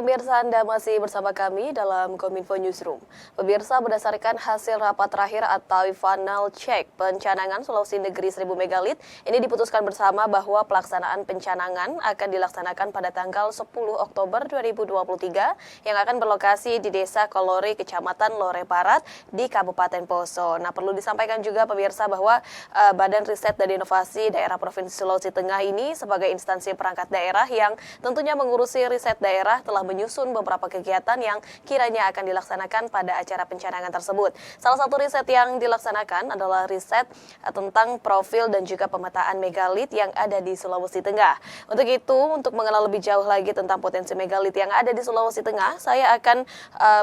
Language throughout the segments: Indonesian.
pemirsa, Anda masih bersama kami dalam Kominfo Newsroom. Pemirsa, berdasarkan hasil rapat terakhir atau final check pencanangan Sulawesi Negeri 1000 megalit, ini diputuskan bersama bahwa pelaksanaan pencanangan akan dilaksanakan pada tanggal 10 Oktober 2023 yang akan berlokasi di Desa Kolori, Kecamatan Lore Barat di Kabupaten Poso. Nah, perlu disampaikan juga pemirsa bahwa Badan Riset dan Inovasi Daerah Provinsi Sulawesi Tengah ini sebagai instansi perangkat daerah yang tentunya mengurusi riset daerah telah menyusun beberapa kegiatan yang kiranya akan dilaksanakan pada acara pencanangan tersebut. Salah satu riset yang dilaksanakan adalah riset tentang profil dan juga pemetaan megalit yang ada di Sulawesi Tengah. Untuk itu, untuk mengenal lebih jauh lagi tentang potensi megalit yang ada di Sulawesi Tengah, saya akan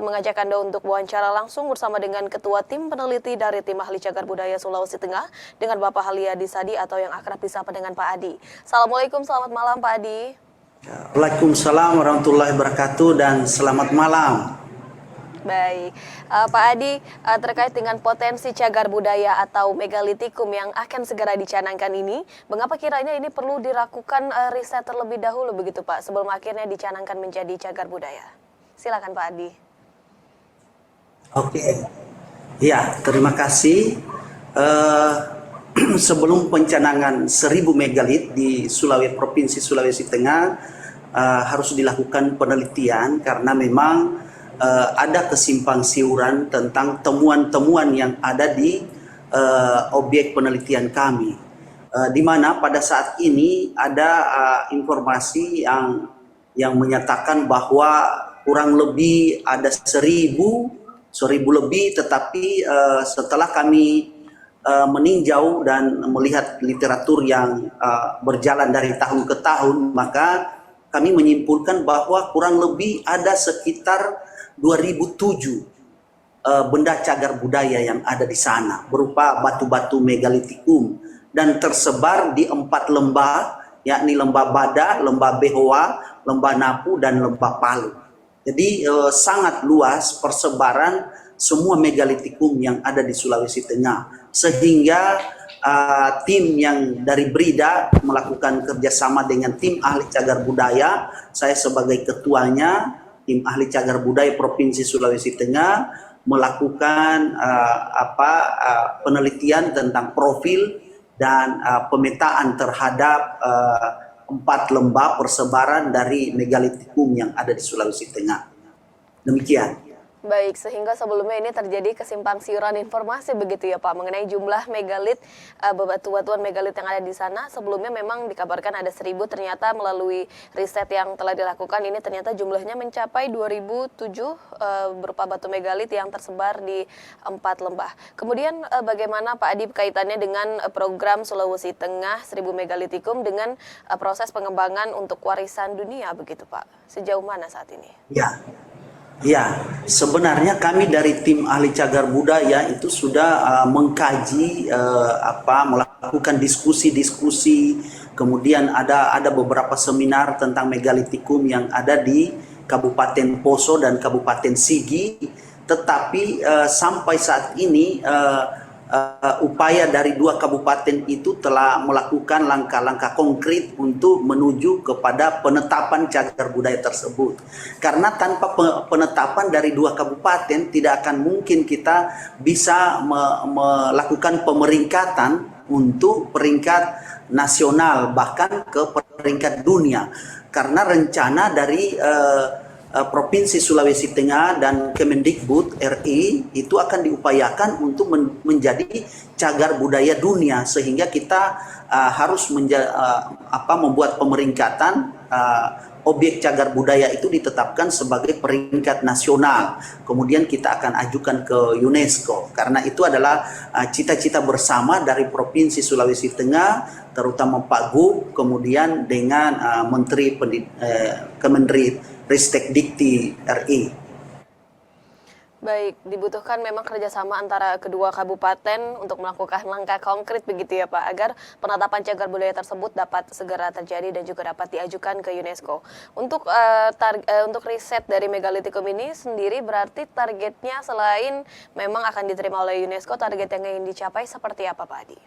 mengajak Anda untuk wawancara langsung bersama dengan Ketua Tim Peneliti dari Tim Ahli Cagar Budaya Sulawesi Tengah dengan Bapak Halyadi Sadi atau yang akrab disapa dengan Pak Adi. Assalamualaikum, selamat malam Pak Adi. Waalaikumsalam warahmatullahi wabarakatuh dan selamat malam. Baik, Pak Adi, terkait dengan potensi cagar budaya atau megalitikum yang akan segera dicanangkan ini, mengapa kiranya ini perlu dilakukan riset terlebih dahulu begitu Pak, sebelum akhirnya dicanangkan menjadi cagar budaya? Silakan Pak Adi. Oke, ya terima kasih. Sebelum pencanangan 1000 megalit di Provinsi Sulawesi Tengah harus dilakukan penelitian karena memang ada kesimpang siuran tentang temuan-temuan yang ada di objek penelitian kami, di mana pada saat ini ada informasi yang menyatakan bahwa kurang lebih ada 1000 lebih, tetapi setelah kami meninjau dan melihat literatur yang berjalan dari tahun ke tahun, maka kami menyimpulkan bahwa kurang lebih ada sekitar 2007 benda cagar budaya yang ada di sana berupa batu-batu megalitikum dan tersebar di 4 lembah, yakni lembah Bada, lembah Behoa, lembah Napu, dan lembah Palu. Jadi sangat luas persebaran semua megalitikum yang ada di Sulawesi Tengah, sehingga tim yang dari BRIDA melakukan kerjasama dengan tim ahli cagar budaya. Saya sebagai ketuanya tim ahli cagar budaya Provinsi Sulawesi Tengah melakukan penelitian tentang profil dan pemetaan terhadap 4 lembah persebaran dari megalitikum yang ada di Sulawesi Tengah. Demikian. Baik, sehingga sebelumnya ini terjadi kesimpang siuran informasi begitu ya Pak mengenai jumlah megalit, bebatuan megalit yang ada di sana. Sebelumnya memang dikabarkan ada 1000, ternyata melalui riset yang telah dilakukan ini ternyata jumlahnya mencapai 2007 berupa batu megalit yang tersebar di 4 lembah. Kemudian bagaimana Pak Adi kaitannya dengan program Sulawesi Tengah 1000 megalitikum dengan proses pengembangan untuk warisan dunia begitu Pak? Sejauh mana saat ini? Ya, sebenarnya kami dari tim ahli cagar budaya itu sudah mengkaji, melakukan diskusi-diskusi, kemudian ada beberapa seminar tentang megalitikum yang ada di Kabupaten Poso dan Kabupaten Sigi, tetapi sampai saat ini upaya dari 2 kabupaten itu telah melakukan langkah-langkah konkret untuk menuju kepada penetapan cagar budaya tersebut. Karena tanpa penetapan dari 2 kabupaten tidak akan mungkin kita bisa melakukan pemeringkatan untuk peringkat nasional bahkan ke peringkat dunia. Karena rencana dari Provinsi Sulawesi Tengah dan Kemendikbud RI itu akan diupayakan untuk menjadi cagar budaya dunia, sehingga kita harus membuat pemeringkatan objek cagar budaya itu ditetapkan sebagai peringkat nasional. Kemudian kita akan ajukan ke UNESCO, karena itu adalah cita-cita bersama dari Provinsi Sulawesi Tengah, terutama Pak Gub, kemudian dengan Menteri Ristekdikti RI. Baik, dibutuhkan memang kerjasama antara kedua kabupaten untuk melakukan langkah konkret begitu ya Pak, agar penetapan cagar budaya tersebut dapat segera terjadi dan juga dapat diajukan ke UNESCO. Untuk riset dari megalitikum ini sendiri berarti targetnya selain memang akan diterima oleh UNESCO, target yang ingin dicapai seperti apa Pak Adi?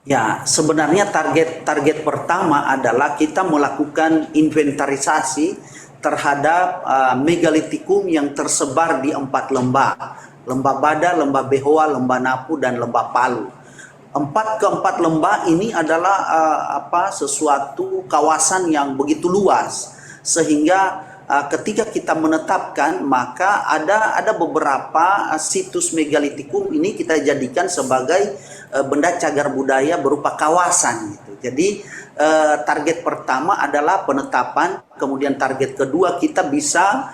Ya, sebenarnya target pertama adalah kita melakukan inventarisasi terhadap megalitikum yang tersebar di 4 lembah. Lembah Bada, Lembah Behoa, Lembah Napu, dan Lembah Palu. Keempat lembah ini adalah sesuatu kawasan yang begitu luas, sehingga ketika kita menetapkan, maka ada beberapa situs megalitikum ini kita jadikan sebagai benda cagar budaya berupa kawasan gitu. Jadi target pertama adalah penetapan, kemudian target kedua kita bisa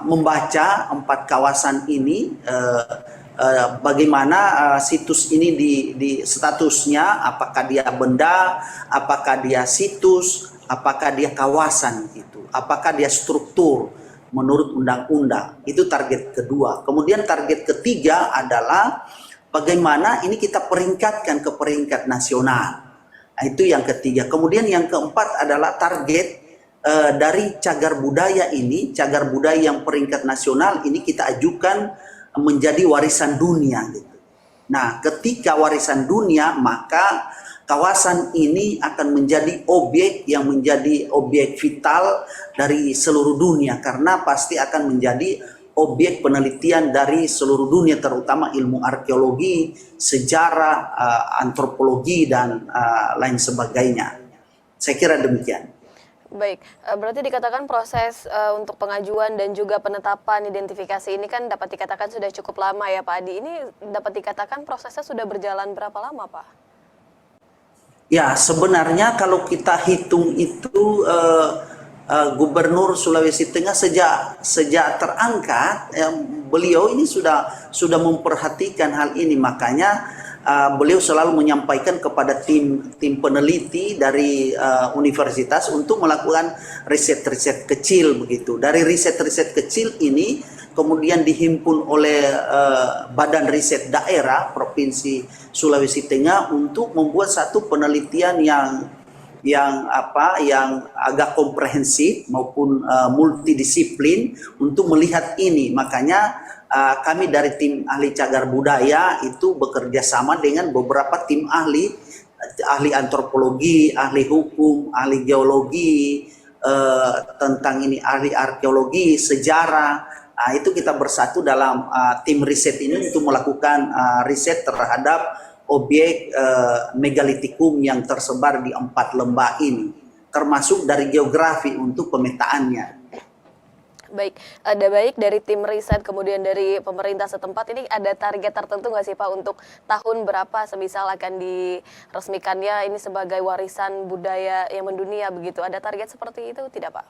membaca 4 kawasan ini, bagaimana situs ini di statusnya, apakah dia benda, apakah dia situs, apakah dia kawasan gitu, apakah dia struktur menurut undang-undang. Itu target kedua. Kemudian target ketiga adalah bagaimana ini kita peringkatkan ke peringkat nasional. Nah, itu yang ketiga. Kemudian yang keempat adalah target dari cagar budaya ini, cagar budaya yang peringkat nasional ini kita ajukan menjadi warisan dunia gitu. Nah, ketika warisan dunia, maka kawasan ini akan menjadi objek yang menjadi objek vital dari seluruh dunia, karena pasti akan menjadi objek penelitian dari seluruh dunia, terutama ilmu arkeologi, sejarah, antropologi, dan lain sebagainya. Saya kira demikian. Baik, berarti dikatakan proses untuk pengajuan dan juga penetapan identifikasi ini kan dapat dikatakan sudah cukup lama ya Pak Adi. Ini dapat dikatakan prosesnya sudah berjalan berapa lama Pak? Ya, sebenarnya kalau kita hitung itu Gubernur Sulawesi Tengah sejak terangkat, beliau ini sudah memperhatikan hal ini, makanya beliau selalu menyampaikan kepada tim peneliti dari universitas untuk melakukan riset-riset kecil begitu. Dari riset-riset kecil ini kemudian dihimpun oleh Badan Riset Daerah Provinsi Sulawesi Tengah untuk membuat satu penelitian yang agak komprehensif maupun multidisiplin untuk melihat ini. Makanya kami dari tim ahli cagar budaya itu bekerja sama dengan beberapa tim ahli antropologi, ahli hukum, ahli geologi, tentang ini ahli arkeologi, sejarah. Itu kita bersatu dalam tim riset ini untuk melakukan riset terhadap objek megalitikum yang tersebar di 4 lembah ini, termasuk dari geografi untuk pemetaannya. Baik, ada baik dari tim riset kemudian dari pemerintah setempat, ini ada target tertentu nggak sih Pak untuk tahun berapa semisal akan diresmikannya ini sebagai warisan budaya yang mendunia begitu? Ada target seperti itu tidak Pak?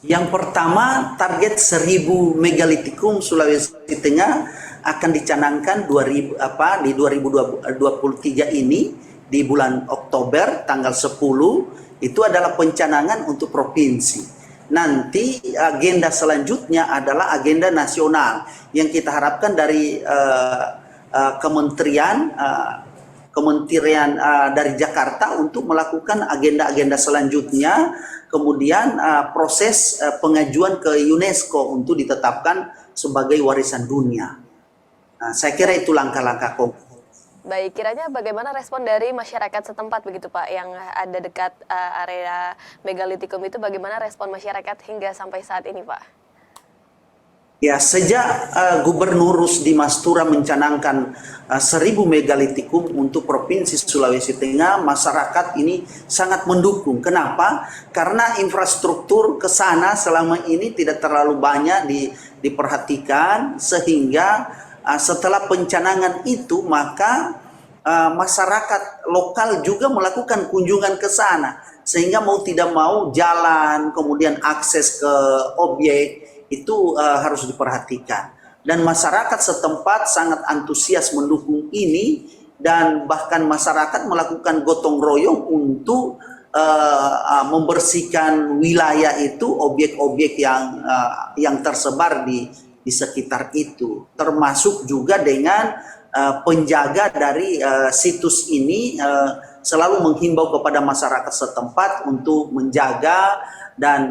Yang pertama, target 1000 megalitikum Sulawesi Tengah akan dicanangkan di 2023 ini, di bulan Oktober tanggal 10, itu adalah pencanangan untuk provinsi. Nanti agenda selanjutnya adalah agenda nasional yang kita harapkan dari kementerian dari Jakarta untuk melakukan agenda-agenda selanjutnya, kemudian proses pengajuan ke UNESCO untuk ditetapkan sebagai warisan dunia. Nah, saya kira itu langkah-langkah konkret. Baik, kiranya bagaimana respon dari masyarakat setempat begitu Pak yang ada dekat area megalitikum itu, bagaimana respon masyarakat hingga sampai saat ini Pak? Ya, sejak Gubernur Rusdi Mastura mencanangkan 1000 megalitikum untuk Provinsi Sulawesi Tengah, masyarakat ini sangat mendukung. Kenapa? Karena infrastruktur ke sana selama ini tidak terlalu banyak diperhatikan, sehingga setelah pencanangan itu maka masyarakat lokal juga melakukan kunjungan ke sana, sehingga mau tidak mau jalan kemudian akses ke objek itu harus diperhatikan, dan masyarakat setempat sangat antusias mendukung ini, dan bahkan masyarakat melakukan gotong royong untuk membersihkan wilayah itu, objek-objek yang tersebar di sekitar itu, termasuk juga dengan penjaga dari situs ini selalu menghimbau kepada masyarakat setempat untuk menjaga dan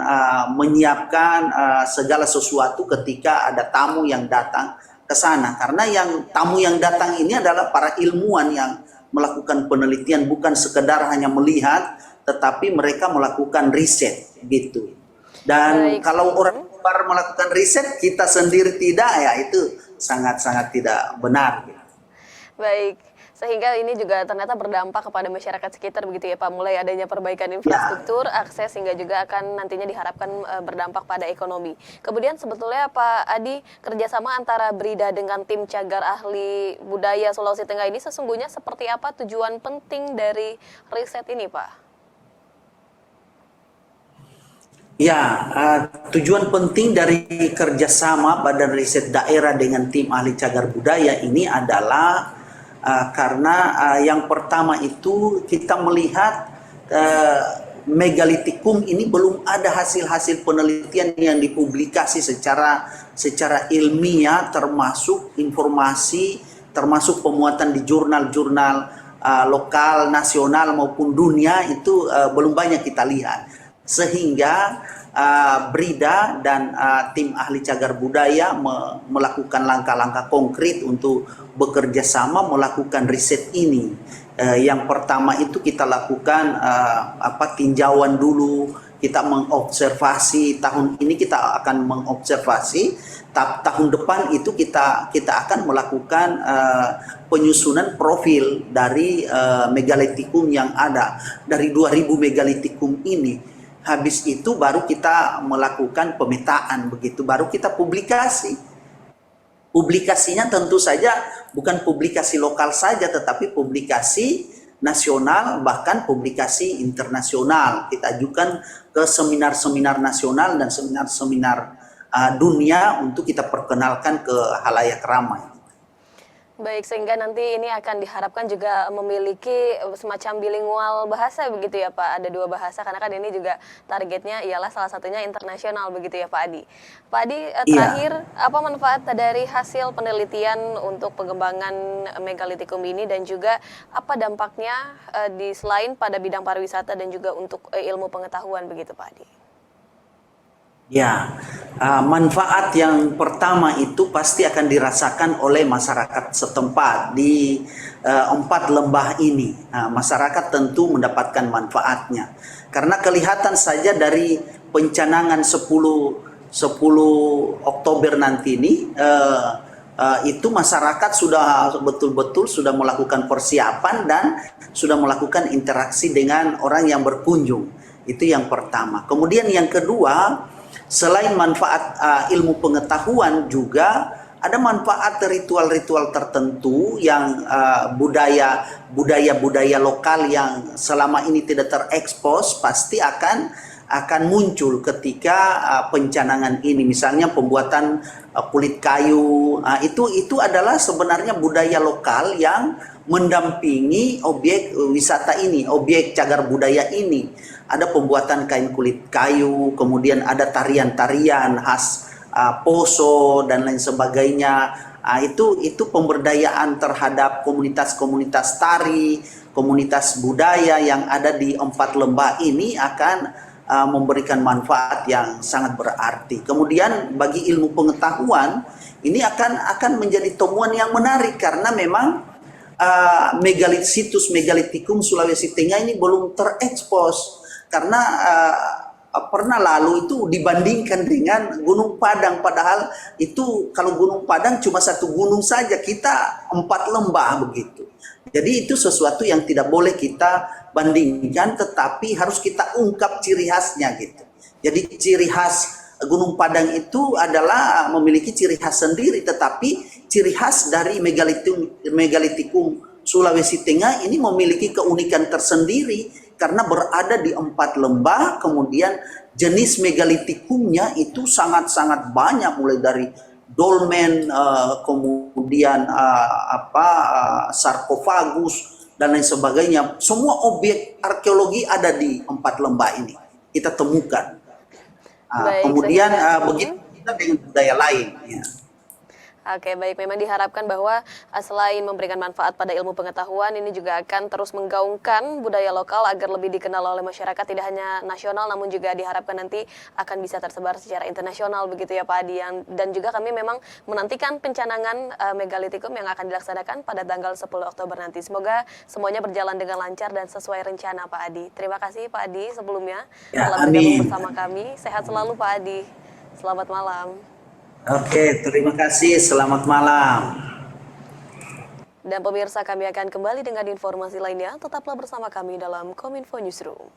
menyiapkan segala sesuatu ketika ada tamu yang datang ke sana, karena tamu yang datang ini adalah para ilmuwan yang melakukan penelitian, bukan sekedar hanya melihat, tetapi mereka melakukan riset gitu. Dan Baik. kalau orang luar melakukan riset, kita sendiri tidak, ya itu sangat-sangat tidak benar. Baik, sehingga ini juga ternyata berdampak kepada masyarakat sekitar begitu ya Pak, mulai adanya perbaikan Ya, infrastruktur, akses hingga juga akan nantinya diharapkan berdampak pada ekonomi. Kemudian sebetulnya Pak Adi, kerjasama antara BRIDA dengan tim cagar ahli budaya Sulawesi Tengah ini sesungguhnya seperti apa tujuan penting dari riset ini Pak? ya, tujuan penting dari kerjasama Badan Riset Daerah dengan tim ahli cagar budaya ini adalah karena yang pertama itu kita melihat megalitikum ini belum ada hasil-hasil penelitian yang dipublikasi secara ilmiah, termasuk informasi, termasuk pemuatan di jurnal-jurnal lokal, nasional maupun dunia itu belum banyak kita lihat. Sehingga BRIDA dan tim ahli cagar budaya melakukan langkah-langkah konkret untuk bekerja sama melakukan riset ini. Yang pertama itu kita lakukan tinjauan dulu, kita mengobservasi. Tahun ini kita akan mengobservasi, tahun depan itu kita akan melakukan penyusunan profil dari megalitikum yang ada dari 2000 megalitikum ini. Habis itu baru kita melakukan pemetaan, begitu baru kita publikasi. Publikasinya tentu saja bukan publikasi lokal saja, tetapi publikasi nasional, bahkan publikasi internasional. Kita ajukan ke seminar-seminar nasional dan seminar-seminar dunia untuk kita perkenalkan ke halayak ramai. Baik, sehingga nanti ini akan diharapkan juga memiliki semacam bilingual bahasa begitu ya Pak. Ada 2 bahasa karena kan ini juga targetnya ialah salah satunya internasional begitu ya Pak Adi. Pak Adi, Iya. terakhir apa manfaat dari hasil penelitian untuk pengembangan megalitikum ini dan juga apa dampaknya di selain pada bidang pariwisata dan juga untuk ilmu pengetahuan begitu Pak Adi? Ya, manfaat yang pertama itu pasti akan dirasakan oleh masyarakat setempat di 4 lembah ini. Nah, masyarakat tentu mendapatkan manfaatnya. Karena kelihatan saja dari pencanangan 10 Oktober nanti ini, itu masyarakat sudah betul-betul sudah melakukan persiapan dan sudah melakukan interaksi dengan orang yang berkunjung. Itu yang pertama. Kemudian yang kedua, selain manfaat ilmu pengetahuan, juga ada manfaat ritual-ritual tertentu yang budaya-budaya lokal yang selama ini tidak terekspos pasti akan muncul ketika pencanangan ini. Misalnya pembuatan kulit kayu, itu adalah sebenarnya budaya lokal yang mendampingi objek wisata ini, objek cagar budaya ini. Ada pembuatan kain kulit kayu, kemudian ada tarian-tarian khas poso dan lain sebagainya. Itu pemberdayaan terhadap komunitas-komunitas tari, komunitas budaya yang ada di 4 lembah ini akan memberikan manfaat yang sangat berarti. Kemudian bagi ilmu pengetahuan ini akan menjadi temuan yang menarik karena memang situs megalitikum Sulawesi Tengah ini belum terekspos. Karena pernah lalu itu dibandingkan dengan Gunung Padang, padahal itu kalau Gunung Padang cuma 1 gunung saja, kita 4 lembah begitu. Jadi itu sesuatu yang tidak boleh kita bandingkan, tetapi harus kita ungkap ciri khasnya gitu. Jadi ciri khas Gunung Padang itu adalah memiliki ciri khas sendiri, tetapi ciri khas dari megalitikum Sulawesi Tengah ini memiliki keunikan tersendiri karena berada di 4 lembah. Kemudian jenis megalitikumnya itu sangat-sangat banyak, mulai dari dolmen, kemudian sarkofagus dan lain sebagainya. Semua objek arkeologi ada di 4 lembah ini kita temukan. Baik, Kemudian sehingga begitu kita dengan budaya lain. Ya. Oke, baik. Memang diharapkan bahwa selain memberikan manfaat pada ilmu pengetahuan, ini juga akan terus menggaungkan budaya lokal agar lebih dikenal oleh masyarakat, tidak hanya nasional, namun juga diharapkan nanti akan bisa tersebar secara internasional begitu ya Pak Adi. Dan juga kami memang menantikan pencanangan megalitikum yang akan dilaksanakan pada tanggal 10 Oktober nanti. Semoga semuanya berjalan dengan lancar dan sesuai rencana Pak Adi. Terima kasih Pak Adi sebelumnya Ya, telah bergabung amin. bersama kami. Sehat selalu Pak Adi. Selamat malam. Oke, terima kasih. Selamat malam. Dan pemirsa, kami akan kembali dengan informasi lainnya. Tetaplah bersama kami dalam Kominfo Newsroom.